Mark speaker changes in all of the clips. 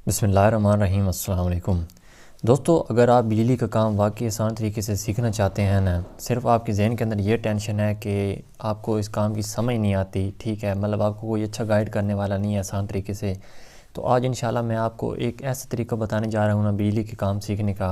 Speaker 1: बिस्मिल्लाहिर्रहमानिर्रहीम। अस्सलाम वालेकुम दोस्तों, अगर आप बिजली का काम वाकई आसान तरीके से सीखना चाहते हैं ना, सिर्फ आपके जहन के अंदर ये टेंशन है कि आपको इस काम की समझ नहीं आती, ठीक है, मतलब आपको कोई अच्छा गाइड करने वाला नहीं है आसान तरीके से, तो आज इंशाल्लाह मैं आपको एक ऐसा तरीका बताने जा रहा हूँ ना बिजली के काम सीखने का।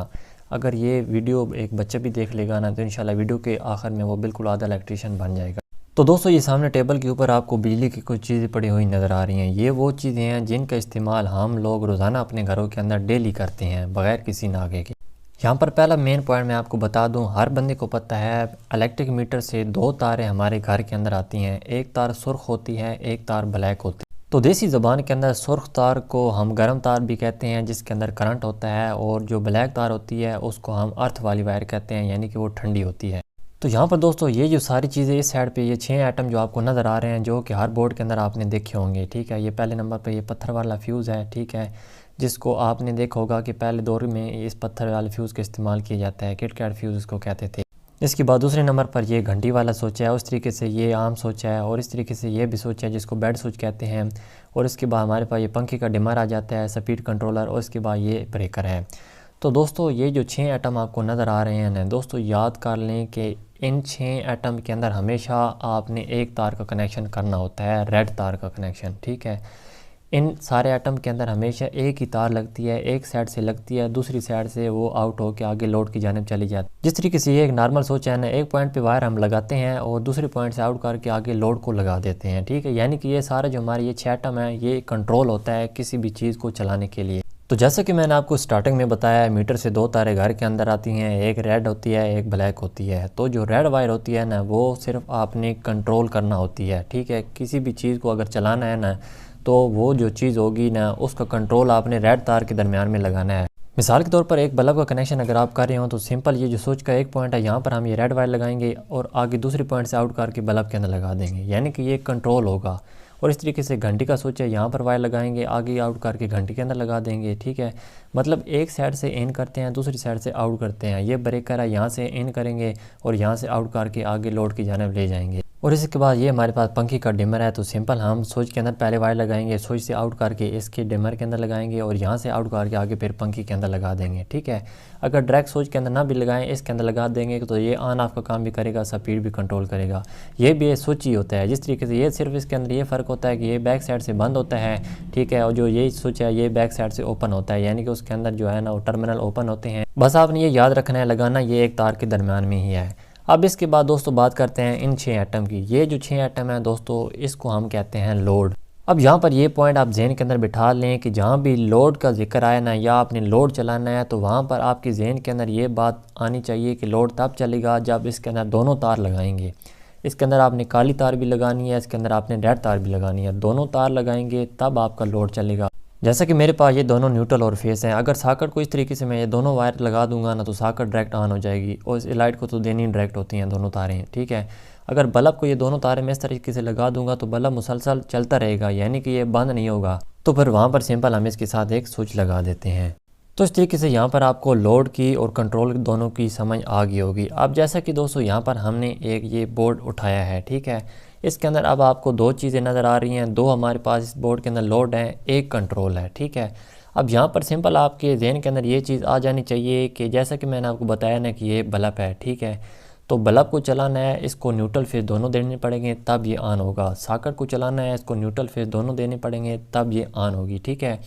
Speaker 1: अगर ये वीडियो एक बच्चा भी देख लेगा ना, तो इंशाल्लाह वीडियो के आखिर में वो बिल्कुल आधा इलेक्ट्रीशियन बन जाएगा। तो दोस्तों, ये सामने टेबल के ऊपर आपको बिजली की कुछ चीज़ें पड़ी हुई नज़र आ रही हैं। ये वो चीज़ें हैं जिनका इस्तेमाल हम लोग रोज़ाना अपने घरों के अंदर डेली करते हैं बग़ैर किसी नागे के। यहाँ पर पहला मेन पॉइंट मैं आपको बता दूं, हर बंदे को पता है इलेक्ट्रिक मीटर से दो तारें हमारे घर के अंदर आती हैं। एक तार सुर्ख होती है, एक तार ब्लैक होती है। तो देसी ज़बान के अंदर सुर्ख तार को हम गर्म तार भी कहते हैं, जिसके अंदर करंट होता है, और जो ब्लैक तार होती है उसको हम अर्थ वाली वायर कहते हैं, यानी कि वो ठंडी होती है। तो यहाँ पर दोस्तों, ये जो सारी चीज़ें इस साइड पे ये 6 आइटम जो आपको नज़र आ रहे हैं, जो कि हर बोर्ड के अंदर आपने देखे होंगे, ठीक है। ये पहले नंबर पे ये पत्थर वाला फ्यूज़ है, ठीक है, जिसको आपने देखा होगा कि पहले दौर में इस पत्थर वाले फ्यूज़ का इस्तेमाल किया जाता है, किट कैट फ्यूज़ इसको कहते थे। इसके बाद दूसरे नंबर पर ये घंटी वाला स्विच है, उस तरीके से ये आम स्विच है, और इस तरीके से ये भी स्विच है जिसको बेड स्विच कहते हैं। और इसके बाद हमारे पास ये पंखे का डिमर आ जाता है, स्पीड कंट्रोलर, और इसके बाद ये ब्रेकर है। तो दोस्तों, ये जो 6 आइटम आपको नज़र आ रहे हैं ना दोस्तों, याद कर लें कि इन 6 आइटम के अंदर हमेशा आपने एक तार का कनेक्शन करना होता है, रेड तार का कनेक्शन, ठीक है। इन सारे आइटम के अंदर हमेशा एक ही तार लगती है, एक साइड से लगती है, दूसरी साइड से वो आउट होकर आगे लोड की जानिब चली जाती है। जिस तरीके से ये एक नॉर्मल स्विच है ना, एक पॉइंट पे वायर हम लगाते हैं और दूसरे पॉइंट से आउट करके आगे लोड को लगा देते हैं, ठीक है। यानी कि ये सारा जो हमारे ये 6 आइटम है, ये कंट्रोल होता है किसी भी चीज़ को चलाने के लिए। तो जैसा कि मैंने आपको स्टार्टिंग में बताया, मीटर से दो तारें घर के अंदर आती हैं, एक रेड होती है, एक ब्लैक होती है। तो जो रेड वायर होती है ना, वो सिर्फ आपने कंट्रोल करना होती है, ठीक है। किसी भी चीज़ को अगर चलाना है ना, तो वो जो चीज़ होगी ना, उसका कंट्रोल आपने रेड तार के दरमियान में लगाना है। मिसाल के तौर पर एक बल्ब का कनेक्शन अगर आप कर रहे हो, तो सिंपल ये जो स्विच का एक पॉइंट है, यहाँ पर हम ये रेड वायर लगाएंगे और आगे दूसरे पॉइंट से आउट करके बल्ब के अंदर लगा देंगे, यानी कि ये कंट्रोल होगा। और इस तरीके से घंटी का स्विच है, यहाँ पर वायर लगाएंगे, आगे आउट करके घंटी के अंदर लगा देंगे, ठीक है। मतलब एक साइड से इन करते हैं, दूसरी साइड से आउट करते हैं। ये ब्रेकर है, यहाँ से इन करेंगे और यहाँ से आउट करके आगे लोड की जानिब ले जाएंगे। और इसके बाद ये हमारे पास पंखी का डिमर है, तो सिंपल हम स्विच के अंदर पहले वायर लगाएंगे, स्विच से आउट करके इसके डिमर के अंदर लगाएंगे और यहाँ से आउट करके आगे फिर पंखी के अंदर लगा देंगे, ठीक है। अगर डायरेक्ट स्विच के अंदर ना भी लगाएं, इसके अंदर लगा देंगे, तो ये ऑन ऑफ का काम भी करेगा, स्पीड भी कंट्रोल करेगा। ये भी एक स्विच ही होता है। जिस तरीके से ये सिर्फ इसके अंदर ये फ़र्क होता है कि ये बैक साइड से बंद होता है, ठीक है, और जो ये स्विच है ये बैक साइड से ओपन होता है, यानी कि उसके अंदर जो है ना वो टर्मिनल ओपन होते हैं। बस आपने ये याद रखना है, लगाना ये एक तार के दरमियान में ही है। अब इसके बाद दोस्तों बात करते हैं इन 6 आइटम की। ये जो 6 आइटम है दोस्तों, इसको हम कहते हैं लोड। अब यहाँ पर ये पॉइंट आप जहन के अंदर बिठा लें कि जहाँ भी लोड का जिक्र आए ना, या आपने लोड चलाना है, तो वहाँ पर आपके जहन के अंदर ये बात आनी चाहिए कि लोड तब चलेगा जब इसके अंदर दोनों तार लगाएंगे। इसके अंदर आपने काली तार भी लगानी है, इसके अंदर आपने रेड तार भी लगानी है, दोनों तार लगाएंगे तब आपका लोड चलेगा। जैसा कि मेरे पास ये दोनों न्यूट्रल और फेस हैं। अगर सॉकेट को इस तरीके से मैं ये दोनों वायर लगा दूंगा ना, तो सॉकेट डायरेक्ट ऑन हो जाएगी, और इस लाइट को तो देनी डायरेक्ट होती हैं दोनों तारें, ठीक है। अगर बल्ब को ये दोनों तारें मैं इस तरीके से लगा दूंगा, तो बल्ब मुसलसल चलता रहेगा, यानी कि ये बंद नहीं होगा। तो फिर वहाँ पर सिंपल हम इसके साथ एक स्विच लगा देते हैं। तो इस तरीके से यहाँ पर आपको लोड की और कंट्रोल दोनों की समझ आ गई होगी। अब जैसा कि दोस्तों यहाँ पर हमने एक ये बोर्ड उठाया है, ठीक है। इसके अंदर अब आपको दो चीज़ें नज़र आ रही हैं, दो हमारे पास इस बोर्ड के अंदर लोड है, एक कंट्रोल है, ठीक है। अब यहाँ पर सिंपल आपके जहन के अंदर ये चीज़ आ जानी चाहिए कि जैसा कि मैंने आपको बताया ना कि ये बल्ब है, ठीक है। तो बल्ब को चलाना है, इसको न्यूट्रल फेस दोनों देने पड़ेंगे तब ये ऑन होगा। सॉकेट को चलाना है, इसको न्यूट्रल फेस दोनों देने पड़ेंगे तब ये ऑन होगी, ठीक है।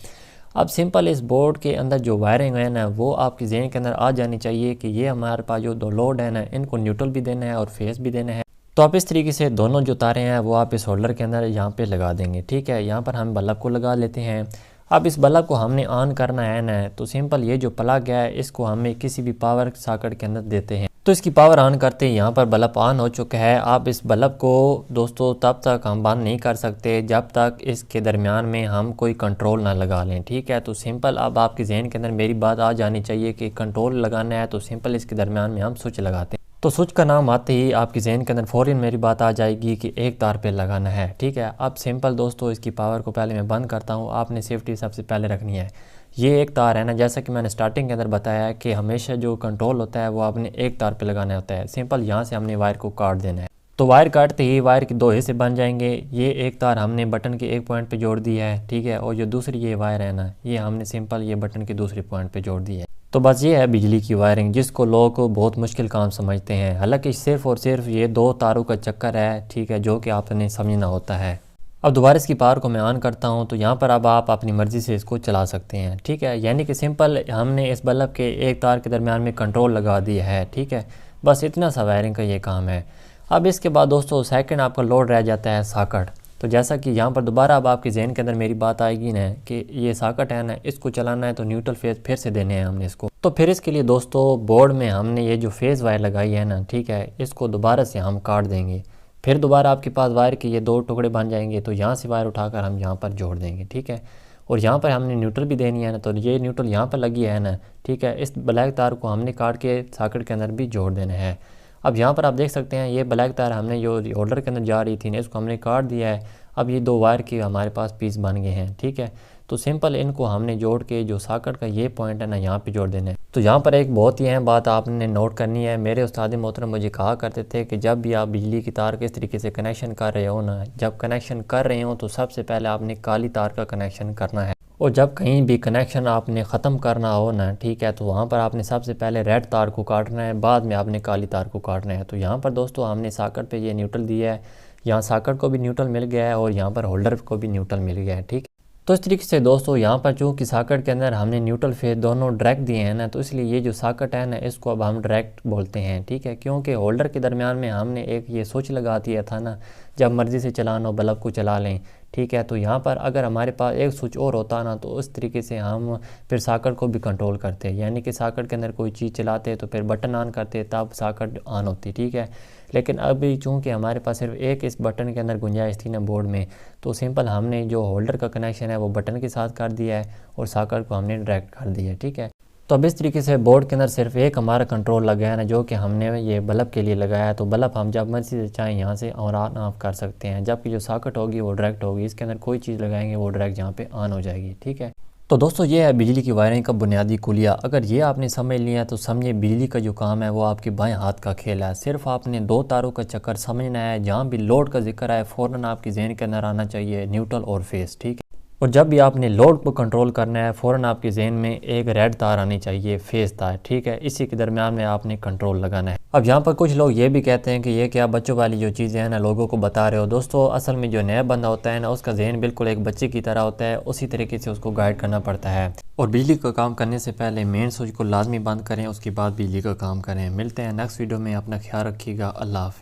Speaker 1: अब सिंपल इस बोर्ड के अंदर जो वायरिंग है ना, वो आपके जहन के अंदर आ जानी चाहिए कि ये हमारे पास जो दो लोड है ना, इनको न्यूट्रल भी देना है और फेस भी देना है। तो आप इस तरीके से दोनों जो तारें हैं वो आप इस होल्डर के अंदर यहाँ पे लगा देंगे, ठीक है। यहाँ पर हम बल्ब को लगा लेते हैं। अब इस बल्ब को हमने ऑन करना है ना, तो सिंपल ये जो प्लग है इसको हमें किसी भी पावर सॉकेट के अंदर देते हैं। तो इसकी पावर ऑन करते ही यहाँ पर बल्ब ऑन हो चुका है। आप इस बल्ब को दोस्तों तब तक हम बंद नहीं कर सकते जब तक इसके दरमियान में हम कोई कंट्रोल ना लगा लें, ठीक है। तो सिंपल अब आपके जहन के अंदर मेरी बात आ जानी चाहिए कि कंट्रोल लगाना है, तो सिंपल इसके दरमियान में हम स्विच लगाते हैं। तो स्विच का नाम आते ही आपके जहन के अंदर फ़ौरन मेरी बात आ जाएगी कि एक तार पे लगाना है, ठीक है। अब सिंपल दोस्तों इसकी पावर को पहले मैं बंद करता हूँ। आपने सेफ्टी सबसे पहले रखनी है। ये एक तार है ना, जैसा कि मैंने स्टार्टिंग के अंदर बताया है कि हमेशा जो कंट्रोल होता है वो आपने एक तार पे लगाना होता है। सिंपल यहाँ से हमने वायर को काट देना है। तो वायर काटते ही वायर के दो हिस्से बन जाएंगे। ये एक तार हमने बटन के एक पॉइंट पे जोड़ दी है, ठीक है, और जो दूसरी ये वायर है ना, ये हमने सिंपल ये बटन के दूसरे पॉइंट पे जोड़ दी है। तो बस ये है बिजली की वायरिंग, जिसको लोग बहुत मुश्किल काम समझते हैं। हालांकि सिर्फ और सिर्फ ये दो तारों का चक्कर है, ठीक है, जो कि आपने समझना होता है। अब दोबारा इसकी पावर को मैं ऑन करता हूँ तो यहाँ पर अब आप अपनी मर्ज़ी से इसको चला सकते हैं, ठीक है। यानी कि सिंपल हमने इस बल्ब के एक तार के दरमियान में कंट्रोल लगा दिया है, ठीक है। बस इतना सा वायरिंग का ये काम है। अब इसके बाद दोस्तों सेकंड आपका लोड रह जाता है सॉकेट। तो जैसा कि यहाँ पर दोबारा अब आपके जहन के अंदर मेरी बात आएगी ना कि ये सॉकेट है ना, इसको चलाना है तो न्यूट्रल फेज़ फिर से देने हैं हमने इसको। तो फिर इसके लिए दोस्तों बोर्ड में हमने ये जो फेज़ वायर लगाई है ना, ठीक है, इसको दोबारा से हम काट देंगे। फिर दोबारा आपके पास वायर के ये दो टुकड़े बन जाएंगे। तो यहाँ से वायर उठाकर हम यहाँ पर जोड़ देंगे, ठीक है। और यहाँ पर हमने न्यूट्रल भी देनी है ना, तो ये न्यूट्रल यहाँ पर लगी है ना, ठीक है। इस ब्लैक तार को हमने काट के सॉकेट के अंदर भी जोड़ देना है। अब यहाँ पर आप देख सकते हैं ये ब्लैक तार हमने जो होल्डर के अंदर जा रही थी ना, इसको हमने काट दिया है। अब ये दो वायर के हमारे पास पीस बन गए हैं, ठीक है। तो सिंपल इनको हमने जोड़ के जो सॉकेट का ये पॉइंट है ना, यहाँ पे जोड़ देना है। तो यहाँ पर एक बहुत ही अहम बात आपने नोट करनी है। मेरे उस्ताद मोहतरम मुझे कहा करते थे कि जब भी आप बिजली की तार किस तरीके से कनेक्शन कर रहे हो ना, जब कनेक्शन कर रहे हो तो सबसे पहले आपने काली तार का कनेक्शन करना है। और जब कहीं भी कनेक्शन आपने ख़त्म करना हो ना, ठीक है, तो वहाँ पर आपने सबसे पहले रेड तार को काटना है, बाद में आपने काली तार को काटना है। तो यहाँ पर दोस्तों हमने सॉकेट पे ये न्यूट्रल दिया है, यहाँ सॉकेट को भी न्यूट्रल मिल गया है और यहाँ पर होल्डर को भी न्यूट्रल मिल गया है, ठीक। तो इस तरीके से दोस्तों यहाँ पर चूँकि सॉकेट के अंदर हमने न्यूट्रल फेज दोनों डायरेक्ट दिए हैं ना, तो इसलिए ये जो सॉकेट है ना, इसको अब हम डायरेक्ट बोलते हैं, ठीक है। क्योंकि होल्डर के दरमियान में हमने एक ये स्विच लगा दिया था ना, जब मर्ज़ी से चलाना हो बल्ब को चला लें, ठीक है। तो यहाँ पर अगर हमारे पास एक स्विच और होता ना, तो उस तरीके से हम फिर सॉकेट को भी कंट्रोल करते, यानी कि सॉकेट के अंदर कोई चीज़ चलाते तो फिर बटन ऑन करते तब सॉकेट ऑन होती, ठीक है। लेकिन अभी चूँकि हमारे पास सिर्फ एक इस बटन के अंदर गुंजाइश थी ना बोर्ड में, तो सिंपल हमने जो होल्डर का कनेक्शन है वो बटन के साथ कर दिया है और सॉकेट को हमने डायरेक्ट कर दिया है, ठीक है। तो अब इस तरीके से बोर्ड के अंदर सिर्फ एक हमारा कंट्रोल लगा है ना, जो कि हमने ये बल्ब के लिए लगाया है। तो बल्ब हम जब मर्जी से चाहें यहाँ से और ऑन ऑफ कर सकते हैं, जबकि जो सॉकेट होगी वो डायरेक्ट होगी, इसके अंदर कोई चीज़ लगाएंगे वो डायरेक्ट यहाँ पे ऑन हो जाएगी, ठीक है। तो दोस्तों ये है बिजली की वायरिंग का बुनियादी कुलिया। अगर ये आपने समझ लिया तो समझिए बिजली का जो काम है वो आपके बाएं हाथ का खेल है। सिर्फ आपने दो तारों का चक्कर समझना है। जहाँ भी लोड का जिक्र है फ़ौरन आपके जहन के अंदर आना चाहिए न्यूट्रल और फेस, ठीक है। और जब भी आपने लोड को कंट्रोल करना है फ़ौरन आपके जहन में एक रेड तार आनी चाहिए, फेस तार, ठीक है। इसी के दरमियान में आपने कंट्रोल लगाना है। अब यहाँ पर कुछ लोग ये भी कहते हैं कि ये क्या बच्चों वाली जो चीज़ें हैं ना लोगों को बता रहे हो। दोस्तों असल में जो नया बंदा होता है ना, उसका जहन बिल्कुल एक बच्चे की तरह होता है, उसी तरीके से उसको गाइड करना पड़ता है। और बिजली का काम करने से पहले मेन स्विच को लाजमी बंद करें, उसके बाद बिजली का काम करें। मिलते हैं नेक्स्ट वीडियो में, अपना ख्याल रखिएगा। अल्लाह हाफ़िज़।